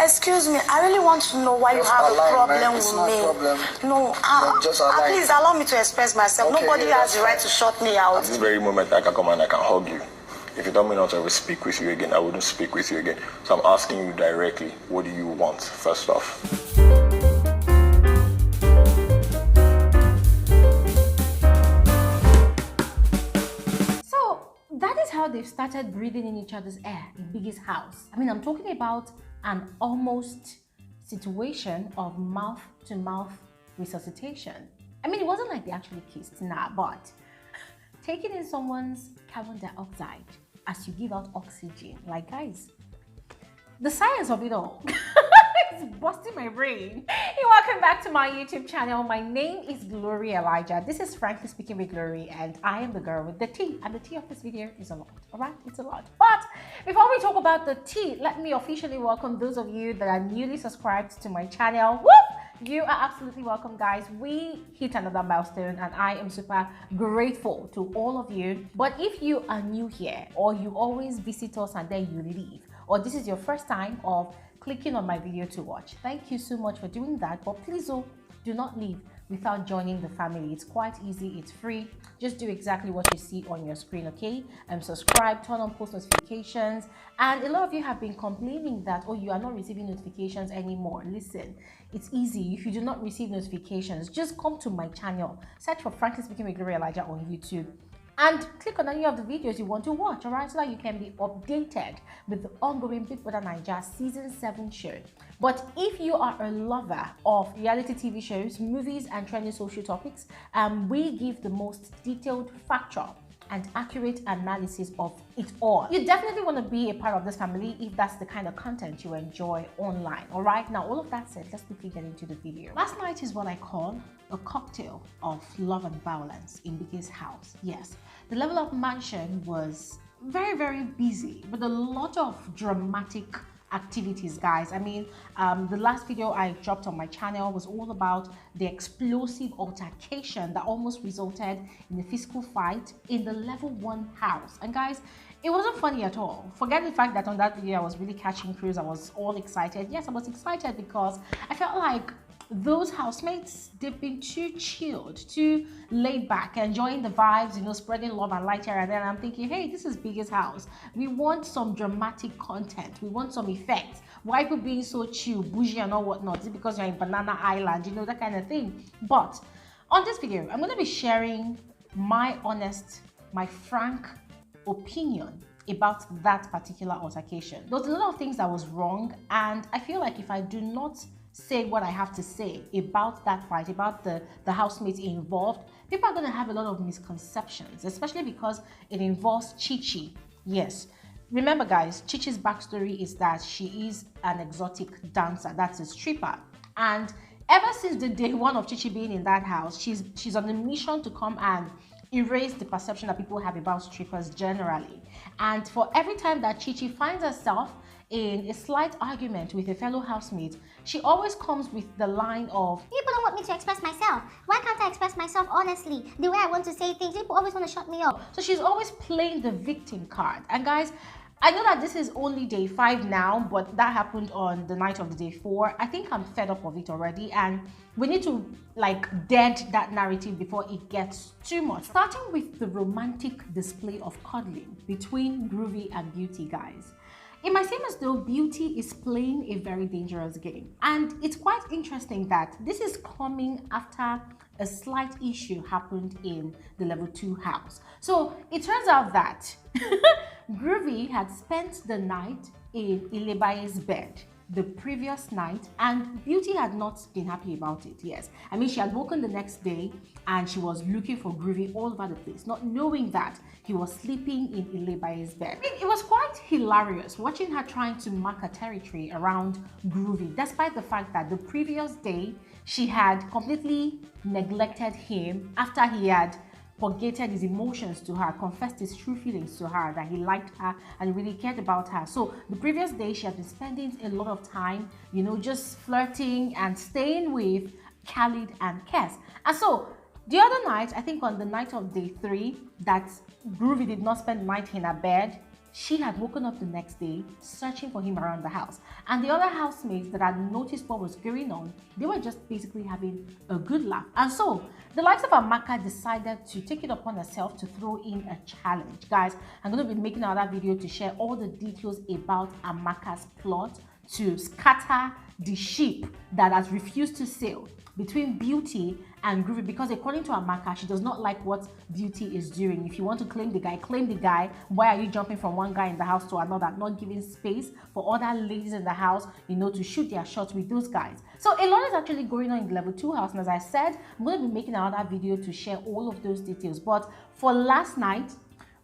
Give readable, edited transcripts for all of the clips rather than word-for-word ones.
Excuse me, I really want to know why you have a problem with me. No, please allow me to express myself. Okay, nobody has the right to shut me out. At this very moment, I can come and I can hug you. If you tell me not to ever speak with you again, I wouldn't speak with you again. So I'm asking you directly, what do you want, first off? So that is how they've started breathing in each other's air in Biggie's house. I mean, I'm talking about an almost situation of mouth-to-mouth resuscitation. I mean, it wasn't like they actually kissed, nah, but taking in someone's carbon dioxide as you give out oxygen, like, guys, the science of it all is busting my brain. Hey, welcome back to my YouTube channel. My name is Bbnaija. This is Frankly Speaking with Glory, and I am the girl with the tea. And the tea of this video is a lot, all right? It's a lot. But before we talk about the tea, let me officially welcome those of you that are newly subscribed to my channel. Whoop! You are absolutely welcome, guys. We hit another milestone and I am super grateful to all of you. But if you are new here, or you always visit us and then you leave, or this is your first time of clicking on my video to watch, thank you so much for doing that. But please do not leave without joining the family. It's quite easy, it's free. Just do exactly what you see on your screen, okay? Subscribe, turn on post notifications. And a lot of you have been complaining that, oh, you are not receiving notifications anymore. Listen, it's easy. If you do not receive notifications, just come to my channel, search for Frankly Speaking with Bbnaija on YouTube, and click on any of the videos you want to watch, all right, so that you can be updated with the ongoing Big Brother Naija Season 7 show. But if you are a lover of reality TV shows, movies, and trending social topics, we give the most detailed, factual, and accurate analysis of it all. You definitely want to be a part of this family if that's the kind of content you enjoy online, all right? Now, all of that said, let's quickly get into the video. Last night is what I call a cocktail of love and violence in Biggie's house. Yes, the level of mansion was very, very busy with a lot of dramatic activities, guys. I mean, the last video I dropped on my channel was all about the explosive altercation that almost resulted in a physical fight in the level 1 house. And guys, it wasn't funny at all. Forget the fact that on that video I was really catching cruise. I was all excited. Yes, I was excited because I felt like those housemates, they've been too chilled, too laid back, enjoying the vibes, you know, spreading love and light here and then. I'm thinking, hey, this is Biggie's house. We want some dramatic content. We want some effects. Why people being so chill, bougie and all whatnot? Is it because you're in Banana Island? You know, that kind of thing. But on this video, I'm going to be sharing my honest, my frank opinion about that particular altercation. There was a lot of things that was wrong, and I feel like if I do not say what I have to say about that fight, about the housemates involved, people are going to have a lot of misconceptions, especially because it involves Chichi. Yes, remember guys, Chichi's backstory is that she is an exotic dancer, that's a stripper, and ever since the day one of Chichi being in that house, she's on a mission to come and erase the perception that people have about strippers generally. And for every time that Chichi finds herself in a slight argument with a fellow housemate, she always comes with the line of, people don't want me to express myself. Why can't I express myself honestly? The way I want to say things, people always want to shut me up. So she's always playing the victim card. And guys, I know that this is only day 5 now, but that happened on the night of the day 4. I think I'm fed up of it already, and we need to like dead that narrative before it gets too much. Starting with the romantic display of cuddling between Groovy and Beauty, guys. It might seem as though Beauty is playing a very dangerous game. And it's quite interesting that this is coming after a slight issue happened in the level 2 house. So it turns out that Groovy had spent the night in Bbnaija's bed the previous night, and Beauty had not been happy about it. Yes, I mean, she had woken the next day and she was looking for Groovy all over the place, not knowing that he was sleeping in Bbnaija's bed. I mean, it was quite hilarious watching her trying to mark her territory around Groovy, despite the fact that the previous day she had completely neglected him after he had forgated his emotions to her, confessed his true feelings to her, that he liked her and really cared about her. So the previous day she had been spending a lot of time, you know, just flirting and staying with Khalid and Kes. And so the other night, I think on the night of day 3, that Groovy did not spend the night in her bed, she had woken up the next day searching for him around the house. And the other housemates that had noticed what was going on, they were just basically having a good laugh. And so the likes of Amaka decided to take it upon herself to throw in a challenge. Guys, I'm going to be making another video to share all the details about Amaka's plot to scatter the ship that has refused to sail between Beauty and Groovy, because according to Amaka, she does not like what Beauty is doing. If you want to claim the guy, claim the guy. Why are you jumping from one guy in the house to another, not giving space for other ladies in the house, you know, to shoot their shots with those guys? So a lot is actually going on in the level 2 house, and as I said, I'm going to be making another video to share all of those details. But for last night,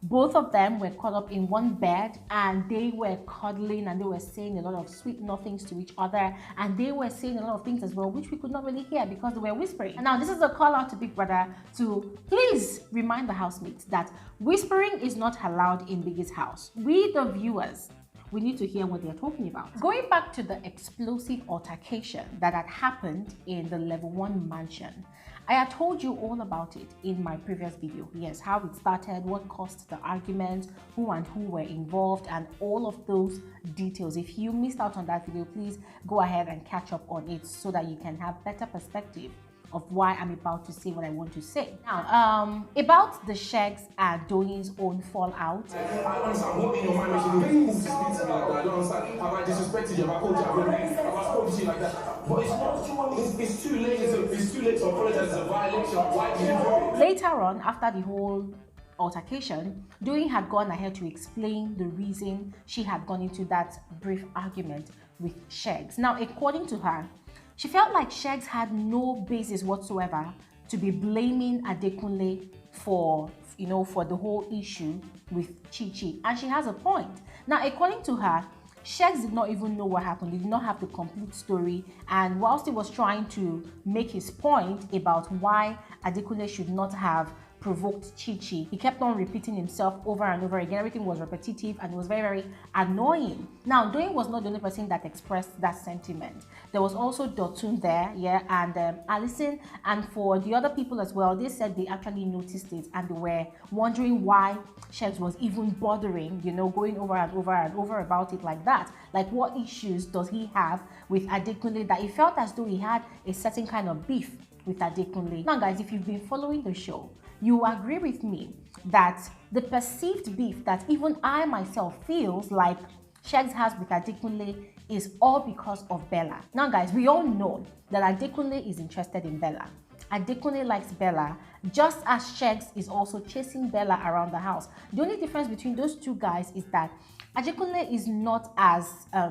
both of them were caught up in one bed, and they were cuddling, and they were saying a lot of sweet nothings to each other, and they were saying a lot of things as well, which we could not really hear because they were whispering. And now this is a call out to Big Brother to please remind the housemates that whispering is not allowed in Biggie's house. We, the viewers, we need to hear what they're talking about. Going back to the explosive altercation that had happened in the level 1 mansion, I had told you all about it in my previous video. Yes, how it started, what caused the argument, who and who were involved, and all of those details. If you missed out on that video, please go ahead and catch up on it so that you can have better perspective of why I'm about to say what I want to say. Now, about the Shegs and Doyin's own fallout. I understand what in your mind makes you very cool to speak to me like that. I don't understand. Have I disrespected you? Have I called you? Have I spoken to you like that? But it's not. It's too late. It's too late to apologize. It's a violation. Why did you do it? Later on, after the whole altercation, Doyin had gone ahead to explain the reason she had gone into that brief argument with Shegs. Now, according to her, she felt like Shegs had no basis whatsoever to be blaming Adekunle for, you know, for the whole issue with Chi-Chi. And she has a point. Now, according to her, Shegs did not even know what happened. He did not have the complete story. And whilst he was trying to make his point about why Adekunle should not have provoked Chi-Chi, he kept on repeating himself over and over again. Everything was repetitive and it was very, very annoying. Now, Doyin was not the only person that expressed that sentiment. There was also Dotun there, yeah, and Alison, and for the other people as well, they said they actually noticed it and they were wondering why Shegs was even bothering, you know, going over and over and over about it like that. Like, what issues does he have with Adekunle that he felt as though he had a certain kind of beef with Adekunle? Now, guys, if you've been following the show, you agree with me that the perceived beef that even I myself feels like Shegs has with Adekunle is all because of Bella. Now, guys, we all know that Adekunle is interested in Bella. Adekunle likes Bella, just as Shegs is also chasing Bella around the house. The only difference between those two guys is that Adekunle is not as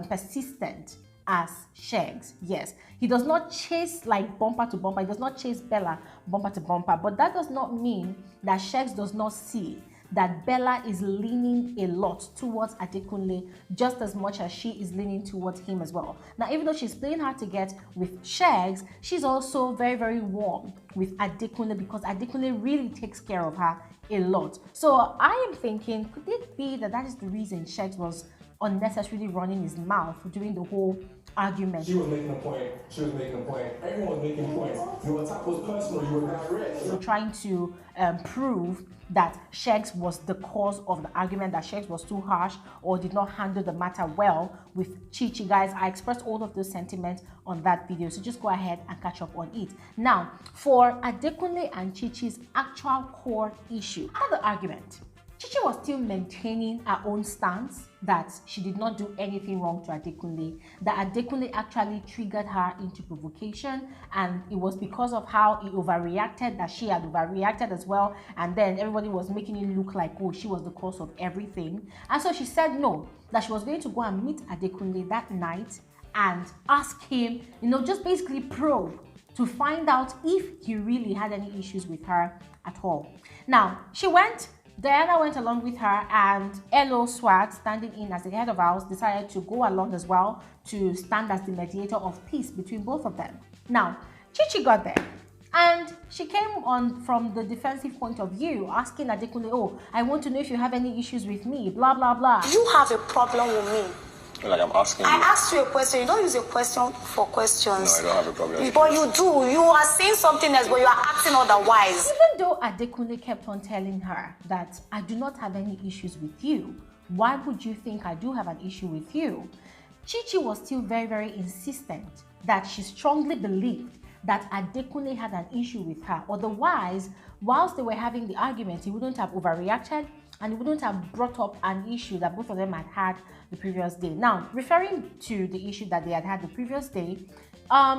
persistent as Shegs. Yes, he does not chase like bumper to bumper. He does not chase Bella bumper to bumper. But that does not mean that Shegs does not see that Bella is leaning a lot towards Adekunle just as much as she is leaning towards him as well. Now, even though she's playing hard to get with Shegs, she's also very, very warm with Adekunle because Adekunle really takes care of her a lot. So I am thinking, could it be that that is the reason Shegs was unnecessarily running his mouth during the whole argument? She was making a point. She was making a point. Everyone was making points. Your attack was personal. You were direct. So trying to prove that Shegs was the cause of the argument, that Shegs was too harsh or did not handle the matter well with Chi-Chi. Guys, I expressed all of those sentiments on that video, so just go ahead and catch up on it. Now, for Adekunle and Chi-Chi's actual core issue, after the argument, Chi-Chi was still maintaining her own stance that she did not do anything wrong to Adekunle, that Adekunle actually triggered her into provocation, and it was because of how he overreacted that she had overreacted as well, and then everybody was making it look like, oh, she was the cause of everything. And so she said no, that she was going to go and meet Adekunle that night and ask him, you know, just basically probe to find out if he really had any issues with her at all. Now, she went. Diana went along with her, and Elo Swat, standing in as the head of house, decided to go along as well to stand as the mediator of peace between both of them. Now, Chi-Chi got there, and she came on from the defensive point of view, asking Adekunle, oh, I want to know if you have any issues with me, blah, blah, blah. You have a problem with me. Like I'm asking you. I asked you a question. You don't use a question for questions. No, I don't have a problem. But you do. You are saying something else, but you are acting otherwise. Even though Adekunle kept on telling her that I do not have any issues with you, why would you think I do have an issue with you? Chichi was still very, very insistent that she strongly believed that Adekunle had an issue with her. Otherwise, whilst they were having the argument, he wouldn't have overreacted and he wouldn't have brought up an issue that both of them had had the previous day. Now, referring to the issue that they had the previous day,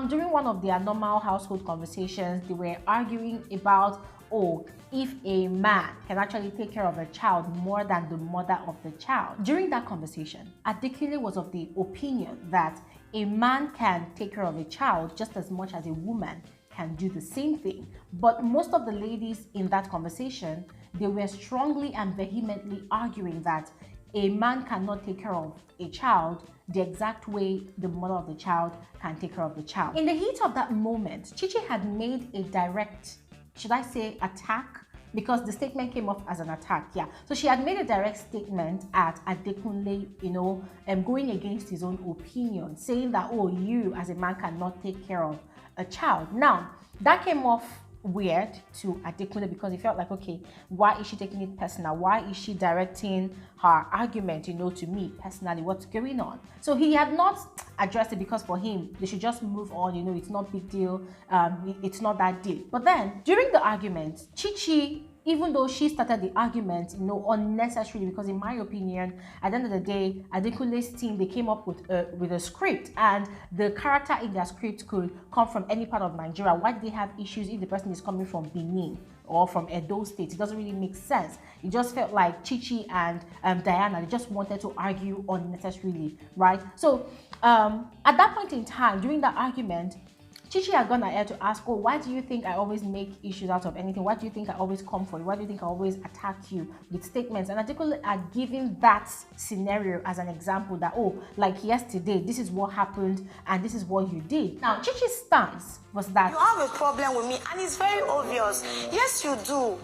during one of their normal household conversations, they were arguing about, oh, if a man can actually take care of a child more than the mother of the child. During that conversation, Adekunle was of the opinion that a man can take care of a child just as much as a woman can do the same thing. But most of the ladies in that conversation, they were strongly and vehemently arguing that a man cannot take care of a child the exact way the mother of the child can take care of the child. In the heat of that moment, Chichi had made a direct, should I say, attack? Because the statement came off as an attack, yeah. So she had made a direct statement at Adekunle, going against his own opinion, saying that, oh, you as a man cannot take care of a child. Now, that came off weird to Adekunle because he felt like, okay, why is she taking it personal? Why is she directing her argument, to me personally? What's going on? So he had not addressed it because for him, they should just move on. It's not big deal. It's not that deep. But then during the argument, Chichi, even though she started the argument, unnecessarily, because in my opinion, at the end of the day, Adekunle's team, they came up with a script, and the character in their script could come from any part of Nigeria. Why do they have issues if the person is coming from Benin or from Edo State? It doesn't really make sense. It just felt like Chichi and Diana, they just wanted to argue unnecessarily, right? So at that point in time, during that argument, Chichi had gone ahead to ask, oh, why do you think I always make issues out of anything? Why do you think I always come for you? Why do you think I always attack you with statements? And Adekunle had given that scenario as an example that, oh, like yesterday, this is what happened and this is what you did. Now, Chichi's stance was that you have a problem with me, and it's very obvious. Yes, you do.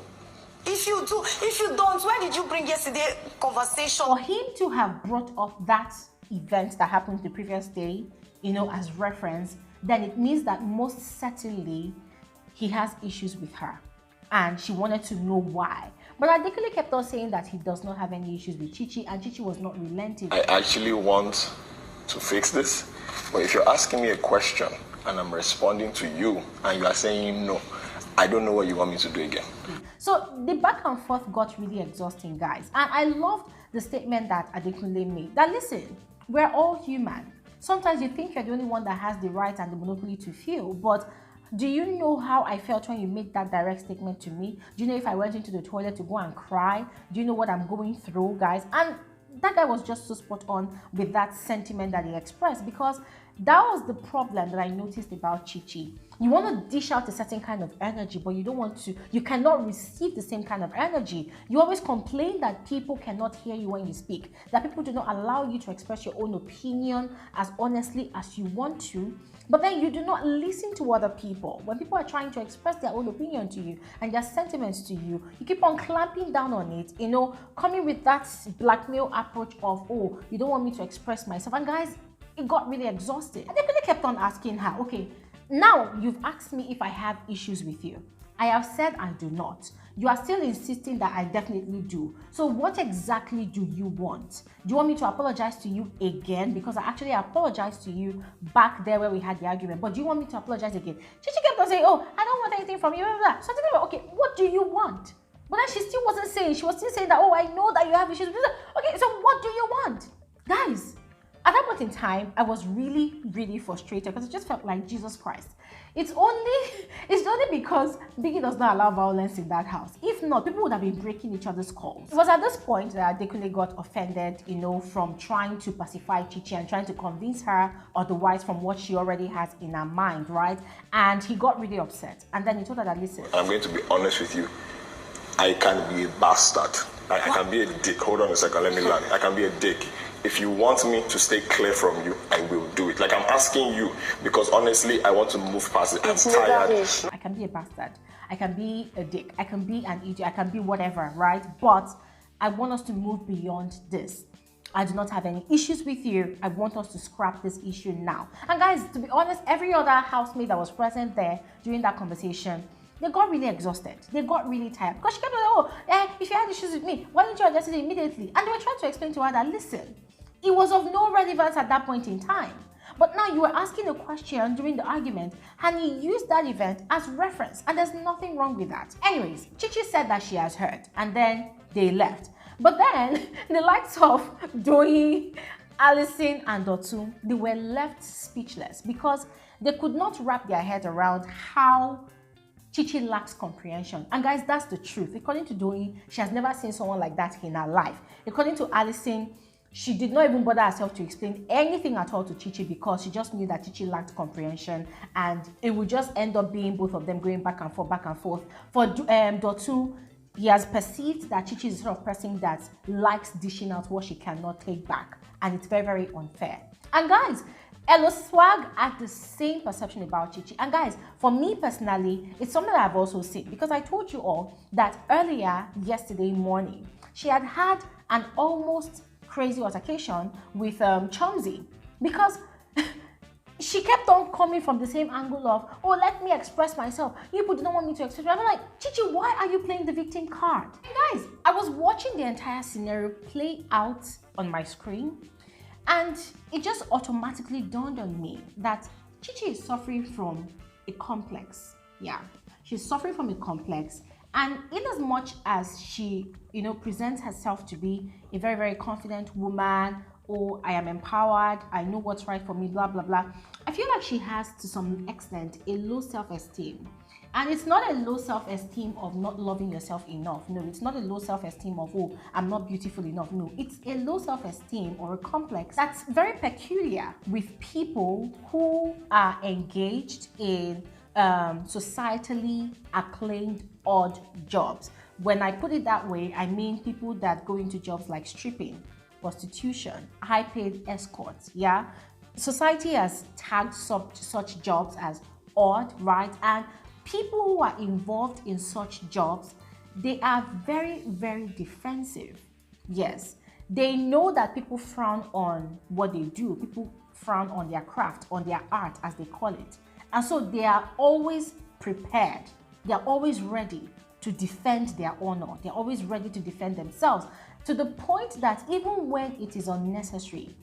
If you don't, where did you bring yesterday conversation? For him to have brought up that event that happened the previous day, as reference, then it means that most certainly he has issues with her and she wanted to know why. But Adekunle kept on saying that he does not have any issues with Chichi, and Chichi was not relenting. I actually want to fix this, but if you're asking me a question and I'm responding to you and you are saying no, I don't know what you want me to do again. So the back and forth got really exhausting, guys. And I loved the statement that Adekunle made, that listen, we're all human. Sometimes you think you're the only one that has the right and the monopoly to feel, but do you know how I felt when you made that direct statement to me? Do you know if I went into the toilet to go and cry? Do you know what I'm going through, guys? And that guy was just so spot on with that sentiment that he expressed, because that was the problem that I noticed about Chichi. You want to dish out a certain kind of energy, but you cannot receive the same kind of energy. You always complain that people cannot hear you when you speak, that people do not allow you to express your own opinion as honestly as you want to, but then you do not listen to other people. When people are trying to express their own opinion to you and their sentiments to you, you keep on clamping down on it, coming with that blackmail approach of, oh, you don't want me to express myself. And guys, it got really exhausted. And they really kept on asking her, okay, now you've asked me if I have issues with you. I have said I do not. You are still insisting that I definitely do. So what exactly do you want? Do you want me to apologize to you again? Because I actually apologized to you back there where we had the argument. But do you want me to apologize again? She kept on saying, oh, I don't want anything from you. Blah, blah, blah. So I said, okay, what do you want? But then she still wasn't saying. She was still saying that, oh, I know that you have issues with this. Okay, so what do you want? Guys, at that point in time, I was really, really frustrated because it just felt like Jesus Christ. It's only because Biggie does not allow violence in that house. If not, people would have been breaking each other's calls. It was at this point that Adekunle got offended, from trying to pacify Chichi and trying to convince her otherwise from what she already has in her mind, right? And he got really upset. And then he told her that, listen, I'm going to be honest with you. I can be a bastard. I can be a dick. Hold on a second, let me land. I can be a dick. If you want me to stay clear from you, I will do it. Like, I'm asking you because honestly, I want to move past it. I'm tired. I can be a bastard. I can be a dick. I can be an idiot. I can be whatever, right? But I want us to move beyond this. I do not have any issues with you. I want us to scrap this issue now. And guys, to be honest, every other housemate that was present there during that conversation, they got really exhausted. They got really tired because she kept like, oh, if you had issues with me, why didn't you address it immediately? And they were trying to explain to her that, listen, it was of no relevance at that point in time. But now you were asking a question during the argument and he used that event as reference, and there's nothing wrong with that. Anyways, Chichi said that she has heard, and then they left. But then the likes of Doi, Allison and Dotun, they were left speechless because they could not wrap their head around how Chichi lacks comprehension. And guys, that's the truth. According to Doi, she has never seen someone like that in her life. According to Allison, she did not even bother herself to explain anything at all to Chichi because she just knew that Chichi lacked comprehension, and it would just end up being both of them going back and forth, back and forth. For Dotun, he has perceived that Chichi is the sort of person that likes dishing out what she cannot take back, and it's very, very unfair. And guys, Elo Swag had the same perception about Chichi. And guys, for me personally, it's something that I've also seen because I told you all that earlier yesterday morning, she had had an almost crazy altercation with Chumsy because she kept on coming from the same angle of, oh, let me express myself. You people don't want me to express myself. I'm like, Chichi, why are you playing the victim card? And guys, I was watching the entire scenario play out on my screen, and it just automatically dawned on me that Chichi is suffering from a complex. Yeah, she's suffering from a complex. And in as much as she, presents herself to be a very, very confident woman, oh, I am empowered, I know what's right for me, blah, blah, blah, I feel like she has, to some extent, a low self-esteem. And it's not a low self-esteem of not loving yourself enough. No, it's not a low self-esteem of, oh, I'm not beautiful enough. No, it's a low self-esteem or a complex that's very peculiar with people who are engaged in societally acclaimed odd jobs. When I put it that way, I mean people that go into jobs like stripping, prostitution, high-paid escorts. Yeah, society has tagged such jobs as odd, right? And people who are involved in such jobs, they are very, very defensive. Yes, they know that people frown on what they do. People frown on their craft, on their art, as they call it. And so they are always prepared. They are always ready to defend their honor. They're always ready to defend themselves, to the point that even when it is unnecessary,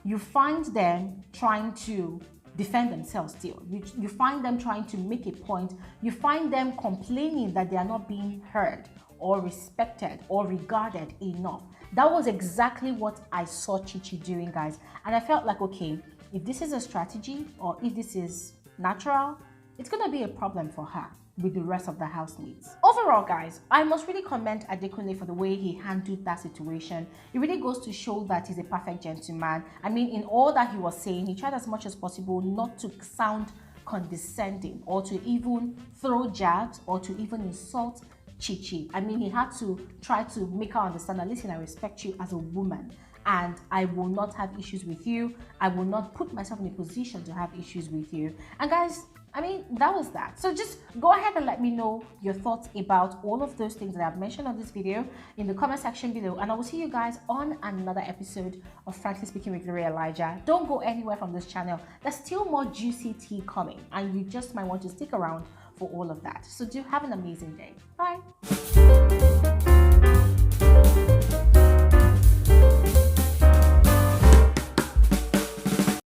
you find them trying to defend themselves still. You find them trying to make a point. You find them complaining that they are not being heard or respected or regarded enough. That was exactly what I saw Chichi doing, guys. And I felt like, okay, if this is a strategy or if this is natural, it's gonna be a problem for her with the rest of the housemates. Overall, guys, I must really commend Adekunle for the way he handled that situation. It really goes to show that he's a perfect gentleman. I mean, in all that he was saying, he tried as much as possible not to sound condescending or to even throw jabs or to even insult Chichi. I mean, he had to try to make her understand that, listen, I respect you as a woman, and I will not have issues with you. I will not put myself in a position to have issues with you. And guys, I mean, that was that. So just go ahead and let me know your thoughts about all of those things that I've mentioned on this video in the comment section below. And I will see you guys on another episode of Frankly Speaking with Bbnaija. Don't go anywhere from this channel. There's still more juicy tea coming, and you just might want to stick around for all of that. So do have an amazing day. Bye.